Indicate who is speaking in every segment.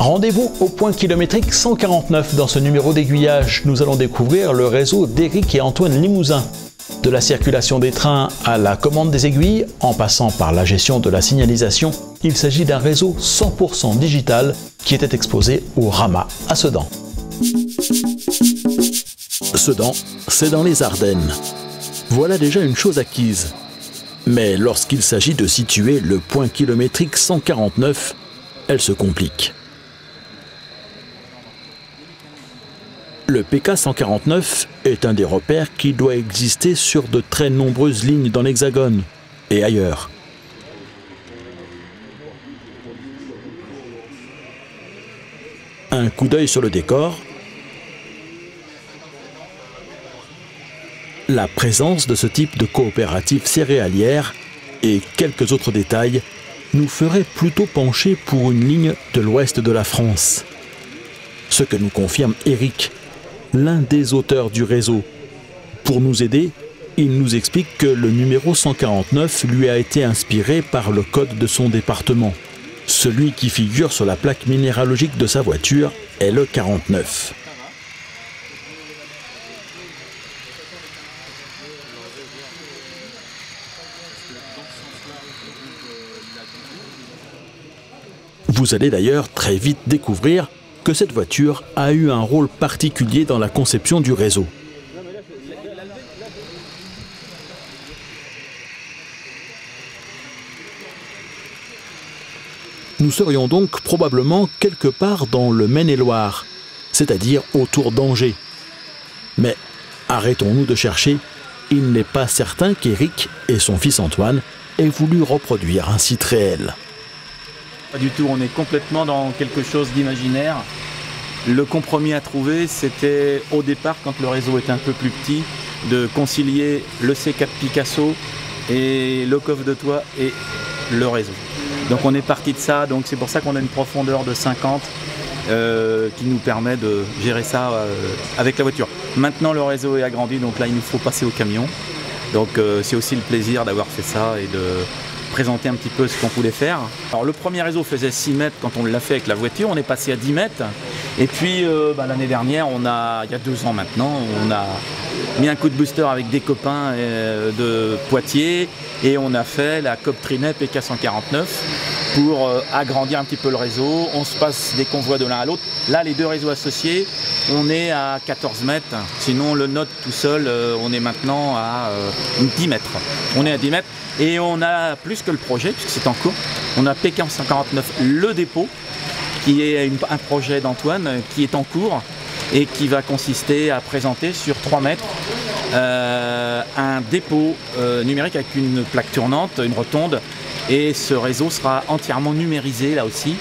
Speaker 1: Rendez-vous au point kilométrique 149. Dans ce numéro d'aiguillage, nous allons découvrir le réseau d'Éric et Antoine Limousin. De la circulation des trains à la commande des aiguilles, en passant par la gestion de la signalisation, il s'agit d'un réseau 100% digital qui était exposé au RAMA à Sedan. Sedan, c'est dans les Ardennes. Voilà déjà une chose acquise. Mais lorsqu'il s'agit de situer le point kilométrique 149, elle se complique. Le PK 149 est un des repères qui doit exister sur de très nombreuses lignes dans l'Hexagone et ailleurs. Un coup d'œil sur le décor. La présence de ce type de coopérative céréalière et quelques autres détails nous feraient plutôt pencher pour une ligne de l'ouest de la France. Ce que nous confirme Éric, l'un des auteurs du réseau. Pour nous aider, il nous explique que le numéro 149 lui a été inspiré par le code de son département. Celui qui figure sur la plaque minéralogique de sa voiture est le 49. Vous allez d'ailleurs très vite découvrir que cette voiture a eu un rôle particulier dans la conception du réseau. Nous serions donc probablement quelque part dans le Maine-et-Loire, c'est-à-dire autour d'Angers. Mais arrêtons-nous de chercher, il n'est pas certain qu'Éric et son fils Antoine aient voulu reproduire un site réel.
Speaker 2: Pas du tout, on est complètement dans quelque chose d'imaginaire. Le compromis à trouver, c'était au départ, quand le réseau était un peu plus petit, de concilier le C4 Picasso et le coffre de toit et le réseau. Donc on est parti de ça, donc c'est pour ça qu'on a une profondeur de 50 qui nous permet de gérer ça avec la voiture. Maintenant le réseau est agrandi, donc là il nous faut passer au camion. Donc c'est aussi le plaisir d'avoir fait ça et de présenter un petit peu ce qu'on voulait faire. Alors le premier réseau faisait 6 mètres quand on l'a fait avec la voiture, on est passé à 10 mètres. Et puis l'année dernière, il y a 2 ans maintenant, on a mis un coup de booster avec des copains de Poitiers et on a fait la COP Trinet PK 149 pour agrandir un petit peu le réseau. On se passe des convois de l'un à l'autre. Là, les 2 réseaux associés, on est à 14 mètres. Sinon, le nôtre tout seul, on est maintenant à 10 mètres. On est à 10 mètres. Et on a plus que le projet, puisque c'est en cours. On a PK 149, le dépôt, qui est un projet d'Antoine qui est en cours et qui va consister à présenter sur 3 mètres un dépôt numérique avec une plaque tournante, une rotonde. Et ce réseau sera entièrement numérisé là aussi.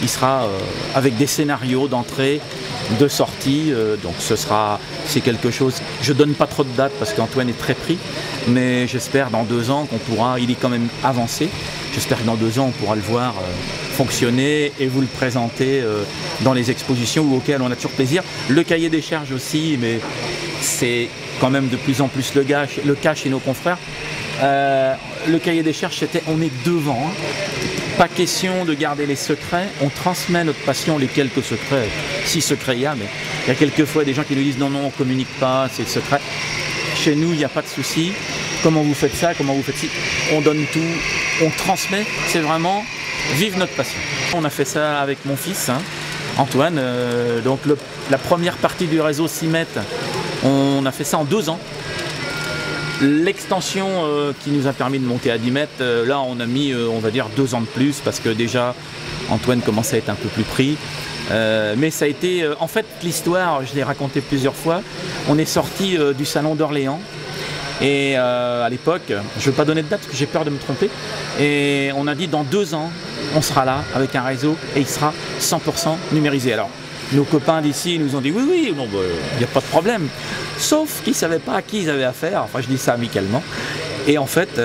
Speaker 2: Il sera avec des scénarios d'entrée, de sortie. Donc c'est quelque chose, je donne pas trop de dates parce qu'Antoine est très pris. Mais j'espère dans 2 ans qu'on pourra, il est quand même avancé, j'espère que dans 2 ans on pourra le voir fonctionner et vous le présenter dans les expositions auxquelles on a toujours plaisir. Le cahier des charges aussi, mais c'est quand même de plus en plus le cas chez nos confrères. Le cahier des charges, c'était on est devant, hein. Pas question de garder les secrets, on transmet notre passion, les quelques secrets, si secrets il y a, mais il y a quelquefois des gens qui nous disent non, on ne communique pas, c'est secret. Chez nous, il n'y a pas de souci. Comment vous faites ça? Comment vous faites ci? On donne tout, on transmet. C'est vraiment vivre notre passion. On a fait ça avec mon fils, hein, Antoine. Donc la première partie du réseau 6 mètres, on a fait ça en 2 ans. L'extension qui nous a permis de monter à 10 mètres, là on a mis, on va dire, 2 ans de plus parce que déjà Antoine commençait à être un peu plus pris. Mais ça a été, en fait l'histoire, je l'ai raconté plusieurs fois, on est sorti du salon d'Orléans et à l'époque, je ne veux pas donner de date parce que j'ai peur de me tromper, et on a dit dans 2 ans on sera là avec un réseau et il sera 100% numérisé. Alors nos copains d'ici nous ont dit oui, bon, il n'y a pas de problème, sauf qu'ils ne savaient pas à qui ils avaient affaire, enfin je dis ça amicalement. Et en fait,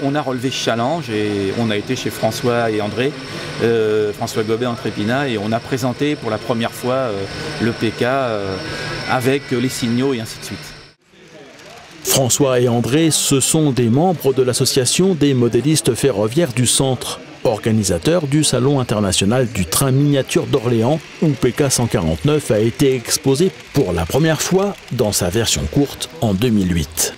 Speaker 2: on a relevé ce challenge et on a été chez François et André, François Gobet, André Pina, et on a présenté pour la première fois le PK avec les signaux et ainsi de suite.
Speaker 1: François et André, ce sont des membres de l'association des modélistes ferroviaires du centre. organisateur du Salon international du train miniature d'Orléans, où PK 149 a été exposé pour la première fois dans sa version courte en 2008.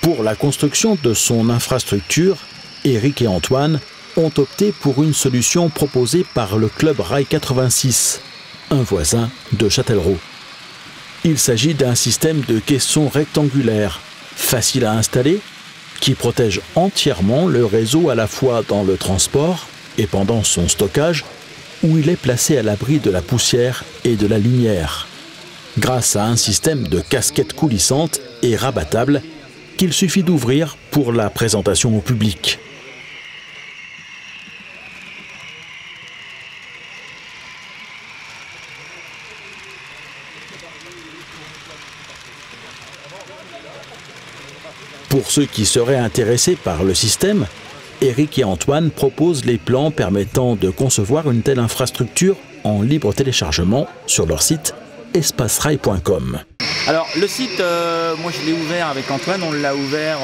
Speaker 1: Pour la construction de son infrastructure, Éric et Antoine ont opté pour une solution proposée par le Club Rail 86, un voisin de Châtellerault. Il s'agit d'un système de caissons rectangulaires, facile à installer, qui protège entièrement le réseau à la fois dans le transport et pendant son stockage, où il est placé à l'abri de la poussière et de la lumière, grâce à un système de casquettes coulissantes et rabattables qu'il suffit d'ouvrir pour la présentation au public. Pour ceux qui seraient intéressés par le système, Éric et Antoine proposent les plans permettant de concevoir une telle infrastructure en libre téléchargement sur leur site espacerail.com.
Speaker 2: Alors le site, moi je l'ai ouvert avec Antoine, on l'a ouvert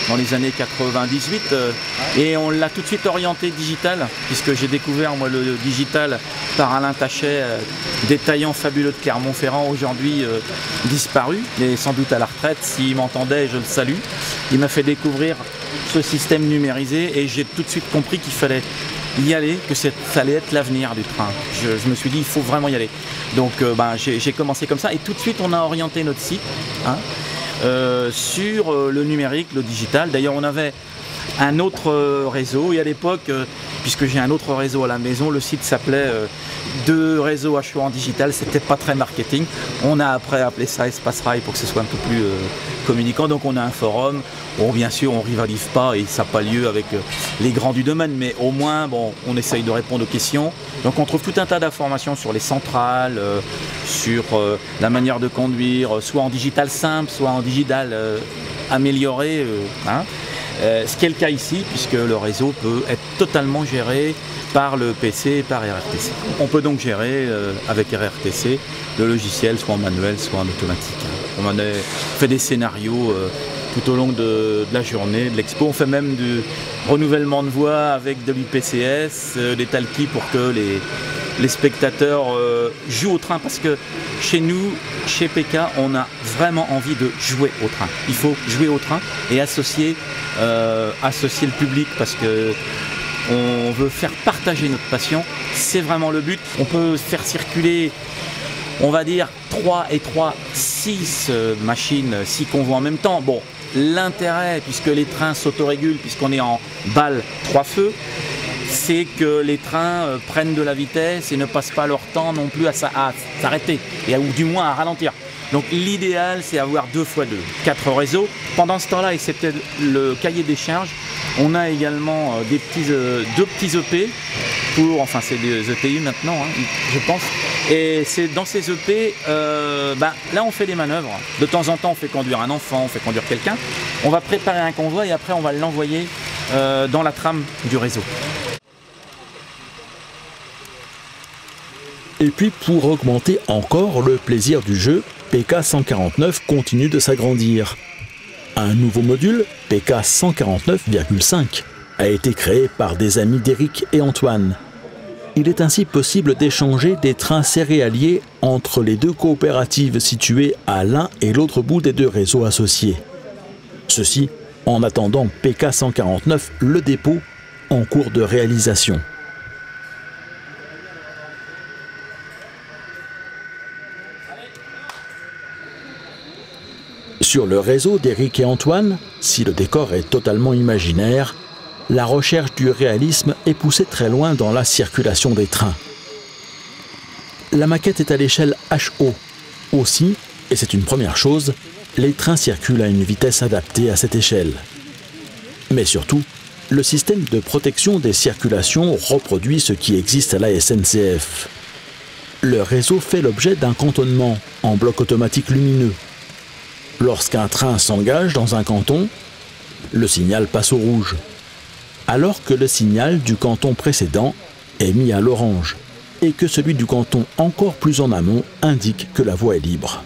Speaker 2: dans les années 98 et on l'a tout de suite orienté digital, puisque j'ai découvert moi le digital par Alain Tachet, détaillant fabuleux de Clermont-Ferrand, aujourd'hui disparu, mais sans doute à la retraite. S'il m'entendait, je le salue. Il m'a fait découvrir ce système numérisé et j'ai tout de suite compris qu'il fallait y aller, que ça allait être l'avenir du train. Je me suis dit, il faut vraiment y aller. Donc j'ai commencé comme ça et tout de suite on a orienté notre site sur le numérique, le digital. D'ailleurs on avait un autre réseau et à l'époque, puisque j'ai un autre réseau à la maison, le site s'appelait Deux réseaux à choix en digital, c'était pas très marketing. On a après appelé ça Espace Rail pour que ce soit un peu plus communicant. Donc on a un forum. Bon, bien sûr, on rivalise pas et ça n'a pas lieu avec les grands du domaine, mais au moins, bon, on essaye de répondre aux questions. Donc on trouve tout un tas d'informations sur les centrales, sur la manière de conduire, soit en digital simple, soit en digital amélioré. Ce qui est le cas ici, puisque le réseau peut être totalement géré par le PC et par RRTC. On peut donc gérer avec RRTC le logiciel, soit en manuel, soit en automatique. On a fait des scénarios tout au long de la journée, de l'expo. On fait même du renouvellement de voix avec de l'UPCS, des talkies pour que les spectateurs jouent au train, parce que chez nous, chez PK, on a vraiment envie de jouer au train. Il faut jouer au train et associer le public, parce que on veut faire partager notre passion. C'est vraiment le but. On peut faire circuler, on va dire, 6 machines, 6 convois en même temps. Bon, l'intérêt, puisque les trains s'autorégulent, puisqu'on est en balle 3 feux, c'est que les trains prennent de la vitesse et ne passent pas leur temps non plus à s'arrêter, ou du moins à ralentir. Donc l'idéal, c'est avoir 2 x 2, 4 réseaux. Pendant ce temps-là, et c'était le cahier des charges, on a également deux petits EP, enfin c'est des EPI maintenant, je pense. Et c'est dans ces EP, là on fait des manœuvres. De temps en temps, on fait conduire un enfant, on fait conduire quelqu'un. On va préparer un convoi et après on va l'envoyer dans la trame du réseau.
Speaker 1: Et puis pour augmenter encore le plaisir du jeu, PK 149 continue de s'agrandir. Un nouveau module, PK 149,5, a été créé par des amis d'Éric et Antoine. Il est ainsi possible d'échanger des trains céréaliers entre les 2 coopératives situées à l'un et l'autre bout des 2 réseaux associés. Ceci en attendant PK 149, le dépôt, en cours de réalisation. Sur le réseau d'Éric et Antoine, si le décor est totalement imaginaire, la recherche du réalisme est poussée très loin dans la circulation des trains. La maquette est à l'échelle HO. Aussi, et c'est une première chose, les trains circulent à une vitesse adaptée à cette échelle. Mais surtout, le système de protection des circulations reproduit ce qui existe à la SNCF. Le réseau fait l'objet d'un cantonnement en bloc automatique lumineux. Lorsqu'un train s'engage dans un canton, le signal passe au rouge, alors que le signal du canton précédent est mis à l'orange. et que celui du canton encore plus en amont indique que la voie est libre.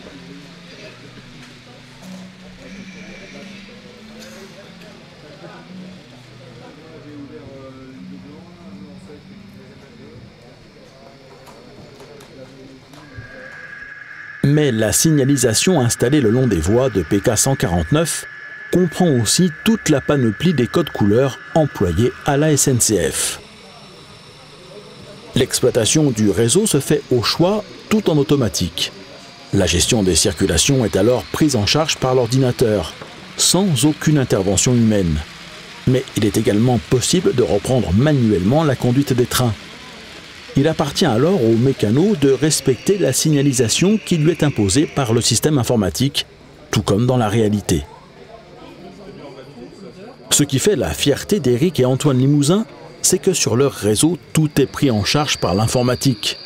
Speaker 1: Mais la signalisation installée le long des voies de PK 149 comprend aussi toute la panoplie des codes couleurs employés à la SNCF. L'exploitation du réseau se fait au choix tout en automatique. La gestion des circulations est alors prise en charge par l'ordinateur, sans aucune intervention humaine. Mais il est également possible de reprendre manuellement la conduite des trains. Il appartient alors au mécano de respecter la signalisation qui lui est imposée par le système informatique, tout comme dans la réalité. Ce qui fait la fierté d'Éric et Antoine Limousin, c'est que sur leur réseau, tout est pris en charge par l'informatique.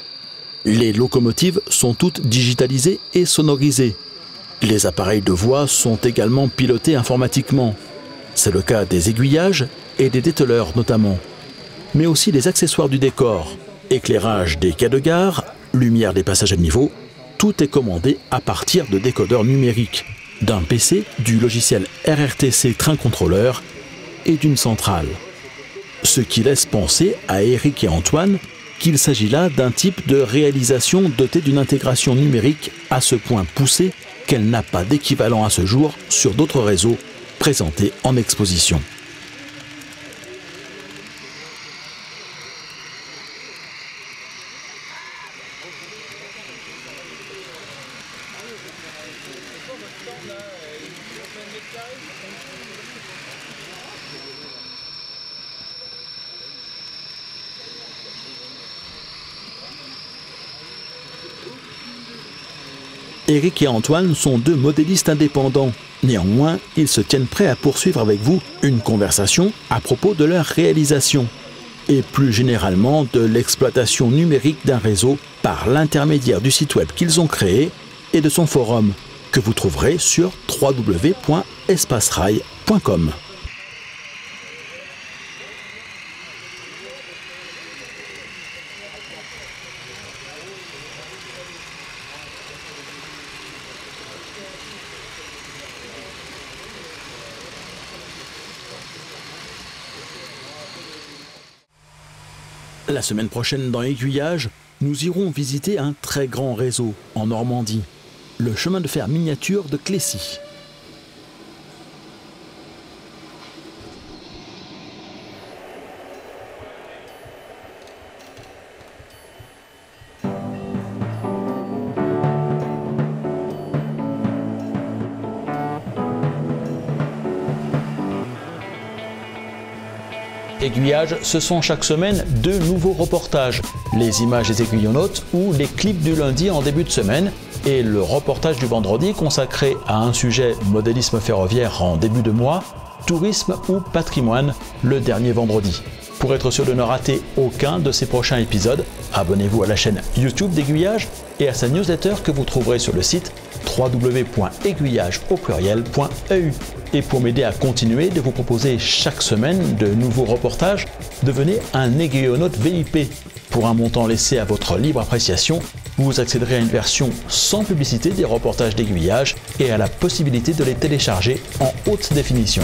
Speaker 1: Les locomotives sont toutes digitalisées et sonorisées. Les appareils de voie sont également pilotés informatiquement. C'est le cas des aiguillages et des dételeurs notamment, mais aussi les accessoires du décor. Éclairage des quais de gare, lumière des passages à niveau, tout est commandé à partir de décodeurs numériques, d'un PC, du logiciel RRTC Train Contrôleur et d'une centrale. Ce qui laisse penser à Éric et Antoine qu'il s'agit là d'un type de réalisation dotée d'une intégration numérique à ce point poussée qu'elle n'a pas d'équivalent à ce jour sur d'autres réseaux présentés en exposition. Éric et Antoine sont deux modélistes indépendants. Néanmoins, ils se tiennent prêts à poursuivre avec vous une conversation à propos de leur réalisation et plus généralement de l'exploitation numérique d'un réseau par l'intermédiaire du site web qu'ils ont créé et de son forum que vous trouverez sur www.espacerail.com. La semaine prochaine dans Aiguillage, nous irons visiter un très grand réseau en Normandie, le chemin de fer miniature de Clécy. Aiguillage, ce sont chaque semaine 2 nouveaux reportages, les images des aiguillonnautes ou les clips du lundi en début de semaine et le reportage du vendredi consacré à un sujet modélisme ferroviaire en début de mois, tourisme ou patrimoine le dernier vendredi. Pour être sûr de ne rater aucun de ces prochains épisodes, abonnez-vous à la chaîne YouTube d'Aiguillage et à sa newsletter que vous trouverez sur le site www.aiguillage.eu. Et pour m'aider à continuer de vous proposer chaque semaine de nouveaux reportages, devenez un aiguillonnaute VIP. Pour un montant laissé à votre libre appréciation, vous accéderez à une version sans publicité des reportages d'Aiguillage et à la possibilité de les télécharger en haute définition.